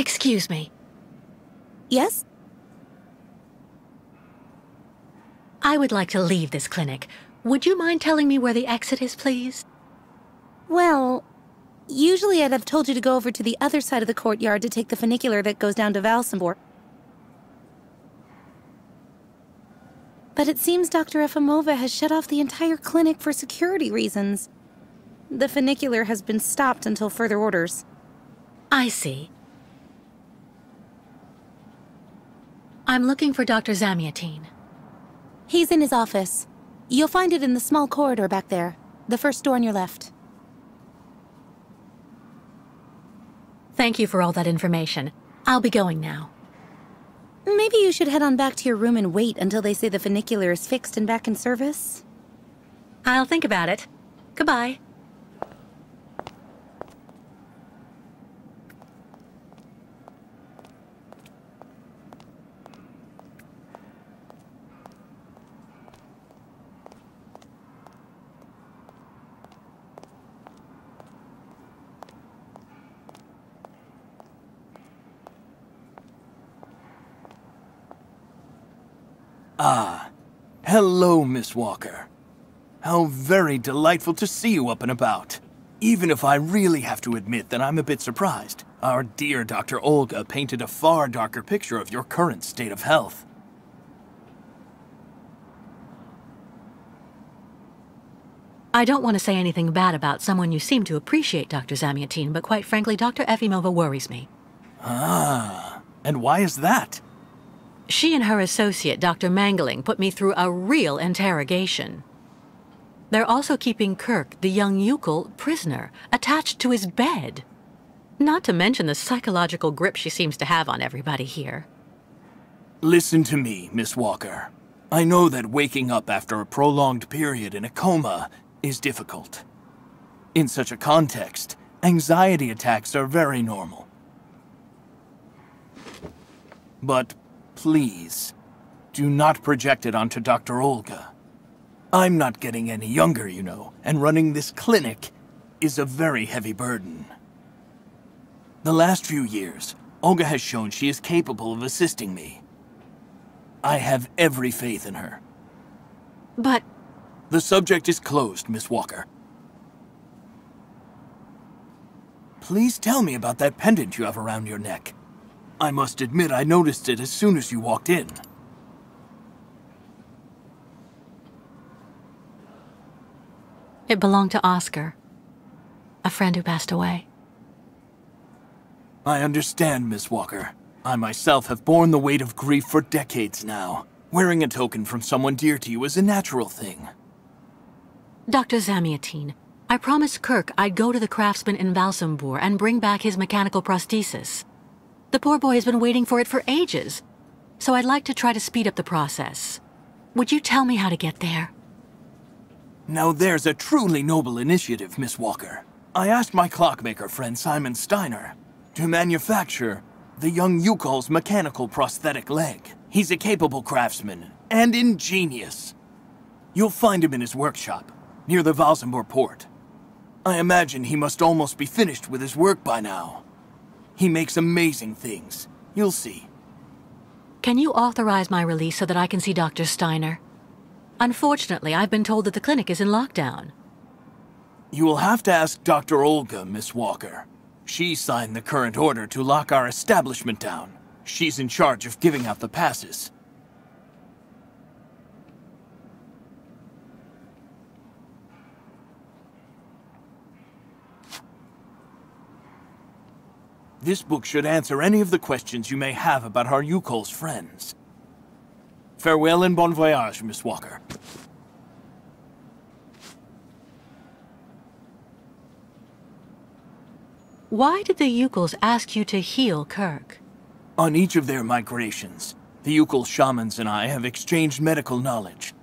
Excuse me. Yes? I would like to leave this clinic. Would you mind telling me where the exit is, please? Well, usually I'd have told you to go over to the other side of the courtyard to take the funicular that goes down to Valsambor. But it seems Dr. Efimova has shut off the entire clinic for security reasons. The funicular has been stopped until further orders. I see. I'm looking for Dr. Zamiatine. He's in his office. You'll find it in the small corridor back there. The first door on your left. Thank you for all that information. I'll be going now. Maybe you should head on back to your room and wait until they say the funicular is fixed and back in service. I'll think about it. Goodbye. Ah, hello, Miss Walker. How very delightful to see you up and about. Even if I really have to admit that I'm a bit surprised. Our dear Dr. Olga painted a far darker picture of your current state of health. I don't want to say anything bad about someone you seem to appreciate, Dr. Zamiatine, but quite frankly, Dr. Efimova worries me. Ah, and why is that? She and her associate, Dr. Mangling, put me through a real interrogation. They're also keeping Kirk, the young Yukol, prisoner, attached to his bed. Not to mention the psychological grip she seems to have on everybody here. Listen to me, Miss Walker. I know that waking up after a prolonged period in a coma is difficult. In such a context, anxiety attacks are very normal. But please, do not project it onto Dr. Olga. I'm not getting any younger, you know, and running this clinic is a very heavy burden. The last few years, Olga has shown she is capable of assisting me. I have every faith in her. But... The subject is closed, Miss Walker. Please tell me about that pendant you have around your neck. I must admit I noticed it as soon as you walked in. It belonged to Oscar, a friend who passed away. I understand, Miss Walker. I myself have borne the weight of grief for decades now. Wearing a token from someone dear to you is a natural thing. Dr. Zamiatine, I promised Kirk I'd go to the craftsman in Valsambor and bring back his mechanical prosthesis. The poor boy has been waiting for it for ages, so I'd like to try to speed up the process. Would you tell me how to get there? Now there's a truly noble initiative, Miss Walker. I asked my clockmaker friend Simon Steiner to manufacture the young Yukol's mechanical prosthetic leg. He's a capable craftsman and ingenious. You'll find him in his workshop, near the Valsambor port. I imagine he must almost be finished with his work by now. He makes amazing things. You'll see. Can you authorize my release so that I can see Dr. Steiner? Unfortunately, I've been told that the clinic is in lockdown. You will have to ask Dr. Olga, Miss Walker. She signed the current order to lock our establishment down. She's in charge of giving out the passes. This book should answer any of the questions you may have about our Yukol's friends. Farewell and bon voyage, Miss Walker. Why did the Yukols ask you to heal Kirk? On each of their migrations, the Yukol shamans and I have exchanged medical knowledge.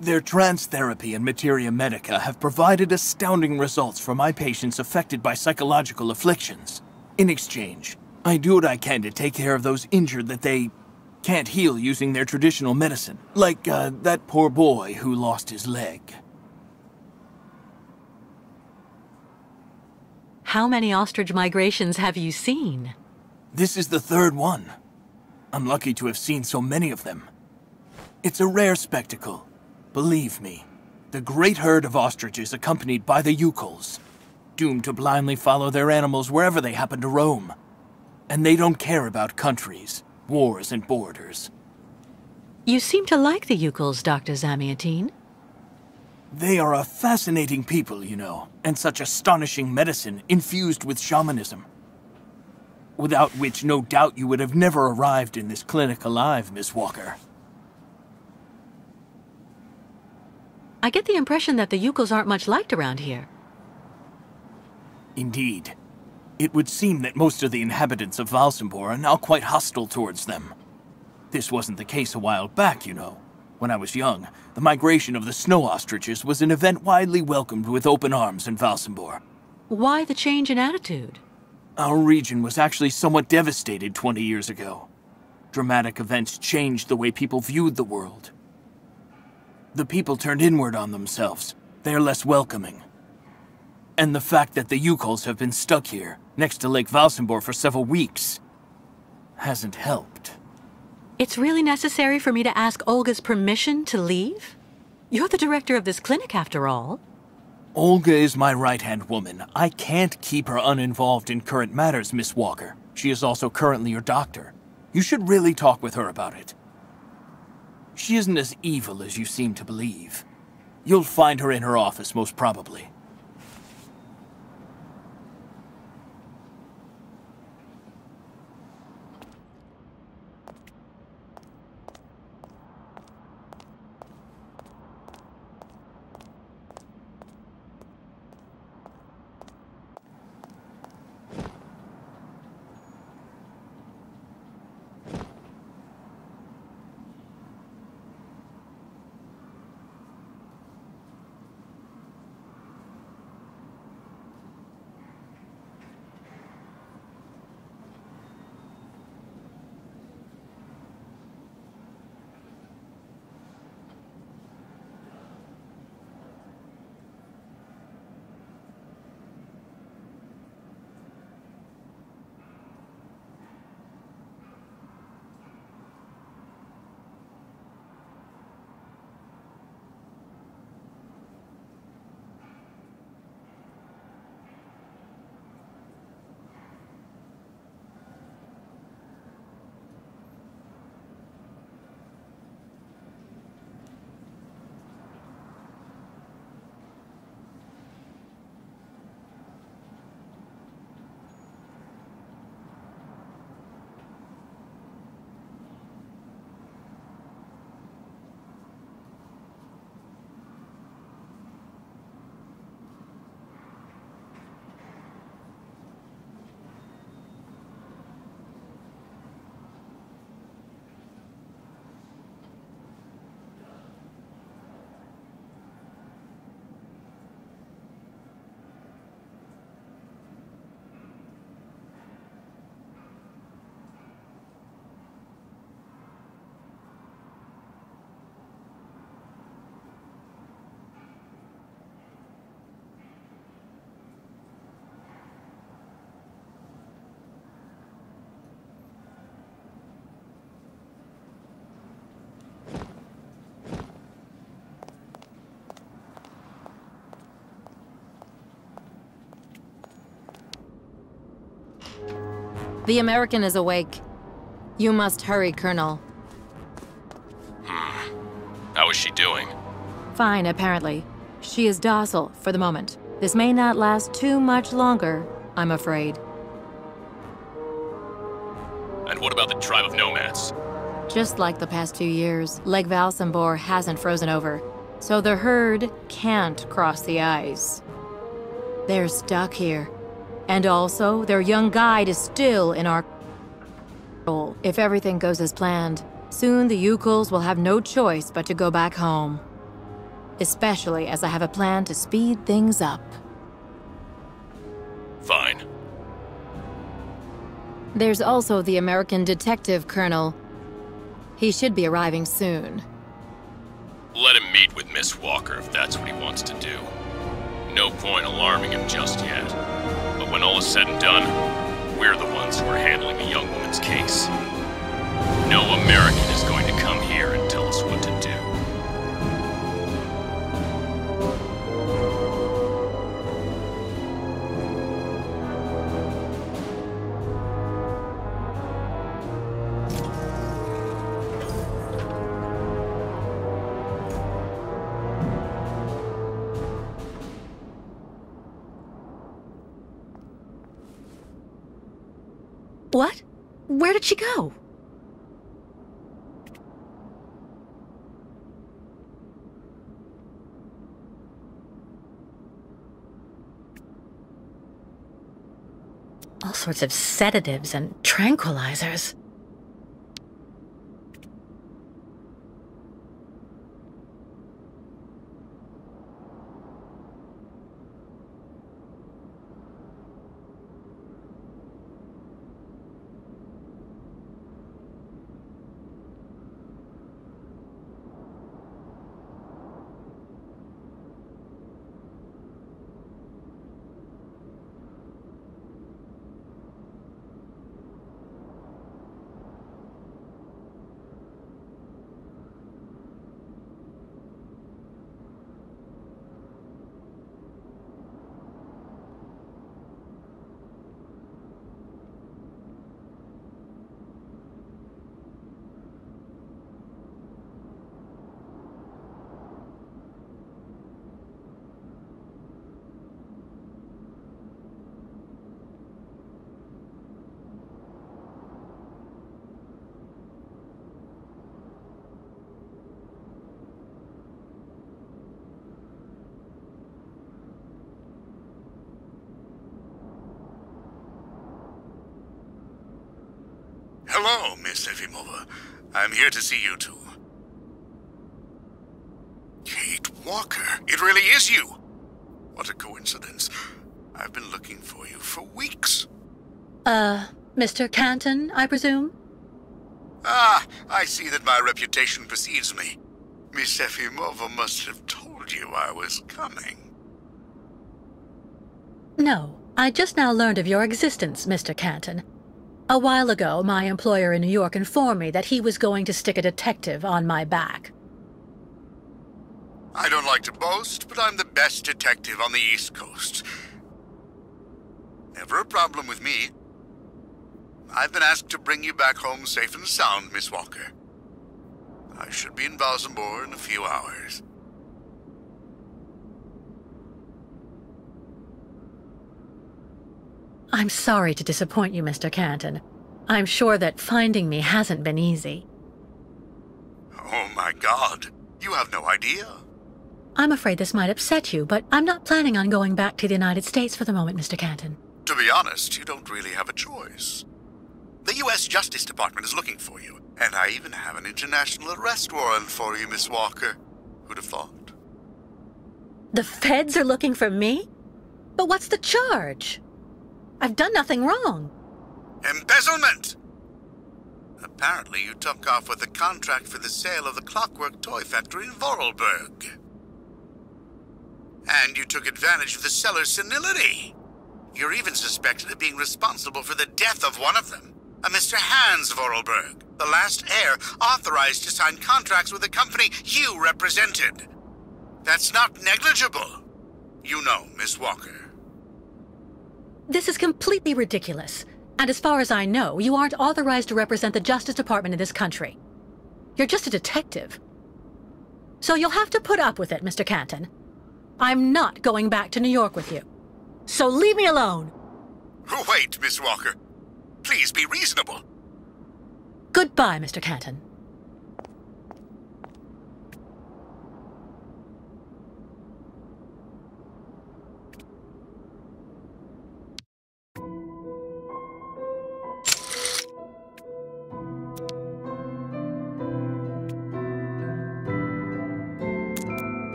Their trance therapy and materia medica have provided astounding results for my patients affected by psychological afflictions. In exchange, I do what I can to take care of those injured that they can't heal using their traditional medicine. Like, that poor boy who lost his leg. How many ostrich migrations have you seen? This is the third one. I'm lucky to have seen so many of them. It's a rare spectacle. Believe me, the great herd of ostriches accompanied by the Yukols, doomed to blindly follow their animals wherever they happen to roam. And they don't care about countries, wars, and borders. You seem to like the Yukols, Dr. Zamiatine. They are a fascinating people, you know, and such astonishing medicine infused with shamanism. Without which, no doubt, you would have never arrived in this clinic alive, Miss Walker. I get the impression that the Yukols aren't much liked around here. Indeed. It would seem that most of the inhabitants of Valsambor are now quite hostile towards them. This wasn't the case a while back, you know. When I was young, the migration of the snow ostriches was an event widely welcomed with open arms in Valsambor. Why the change in attitude? Our region was actually somewhat devastated 20 years ago. Dramatic events changed the way people viewed the world. The people turned inward on themselves. They are less welcoming. And the fact that the Yukols have been stuck here, next to Lake Valsambor for several weeks, hasn't helped. It's really necessary for me to ask Olga's permission to leave? You're the director of this clinic, after all. Olga is my right-hand woman. I can't keep her uninvolved in current matters, Miss Walker. She is also currently your doctor. You should really talk with her about it. She isn't as evil as you seem to believe. You'll find her in her office, most probably. The American is awake. You must hurry, Colonel. How is she doing? Fine, apparently. She is docile for the moment. This may not last too much longer, I'm afraid. And what about the tribe of nomads? Just like the past 2 years, Lake Valsambor hasn't frozen over, so the herd can't cross the ice. They're stuck here. And also, their young guide is still in our control. If everything goes as planned, soon the Yukols will have no choice but to go back home. Especially as I have a plan to speed things up. Fine. There's also the American detective, Colonel. He should be arriving soon. Let him meet with Miss Walker if that's what he wants to do. No point alarming him just yet. But when all is said and done, we're the ones who are handling the young woman's case. No American is going to come here and tell us what to do. What? Where did she go? All sorts of sedatives and tranquilizers. Hello, Miss Efimova. I'm here to see you two. Kate Walker, it really is you! What a coincidence. I've been looking for you for weeks. Mr. Canton, I presume? Ah, I see that my reputation precedes me. Miss Efimova must have told you I was coming. No, I just now learned of your existence, Mr. Canton. A while ago, my employer in New York informed me that he was going to stick a detective on my back. I don't like to boast, but I'm the best detective on the East Coast. Never a problem with me. I've been asked to bring you back home safe and sound, Miss Walker. I should be in Balsambor in a few hours. I'm sorry to disappoint you, Mr. Canton. I'm sure that finding me hasn't been easy. Oh my God, you have no idea. I'm afraid this might upset you, but I'm not planning on going back to the United States for the moment, Mr. Canton. To be honest, you don't really have a choice. The U.S. Justice Department is looking for you, and I even have an international arrest warrant for you, Miss Walker. Who'd have thought? The feds are looking for me? But what's the charge? I've done nothing wrong. Embezzlement! Apparently you took off with a contract for the sale of the Clockwork Toy Factory in Vorarlberg. And you took advantage of the seller's senility. You're even suspected of being responsible for the death of one of them, a Mr. Hans Vorarlberg, the last heir authorized to sign contracts with the company you represented. That's not negligible. You know, Miss Walker. This is completely ridiculous. And as far as I know, you aren't authorized to represent the Justice Department in this country. You're just a detective. So you'll have to put up with it, Mr. Canton. I'm not going back to New York with you. So leave me alone. Wait, Miss Walker. Please be reasonable. Goodbye, Mr. Canton.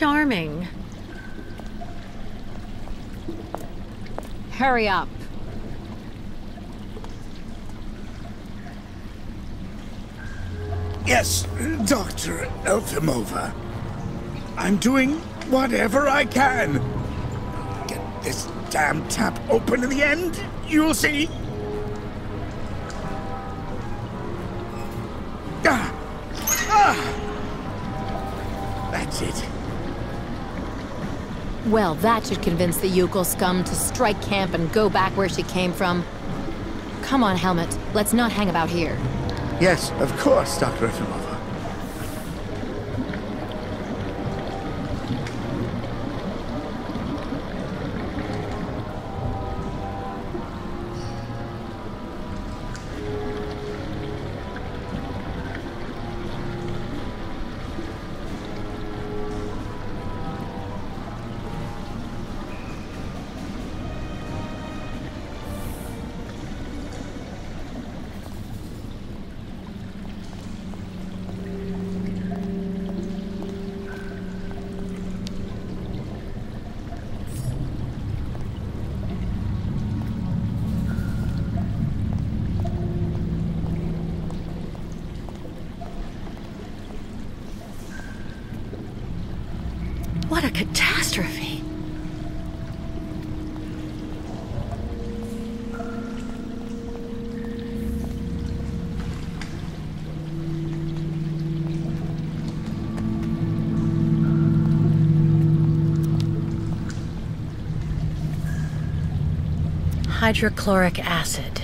charming. Hurry up. Yes, Dr. Elfimova. I'm doing whatever I can. Get this damn tap open in the end, you'll see. That's it. Well, that should convince the Yukol scum to strike camp and go back where she came from. Come on, Helmet. Let's not hang about here. Yes, of course, Dr. Efimova. What a catastrophe! Hydrochloric acid.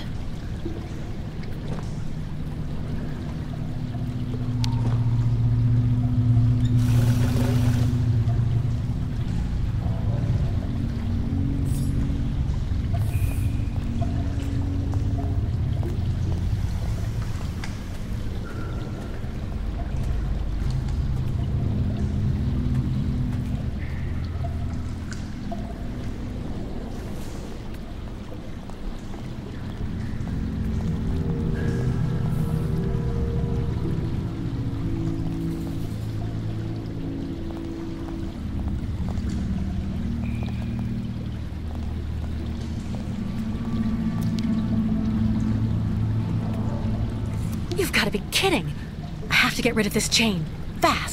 You've got to be kidding! I have to get rid of this chain. Fast!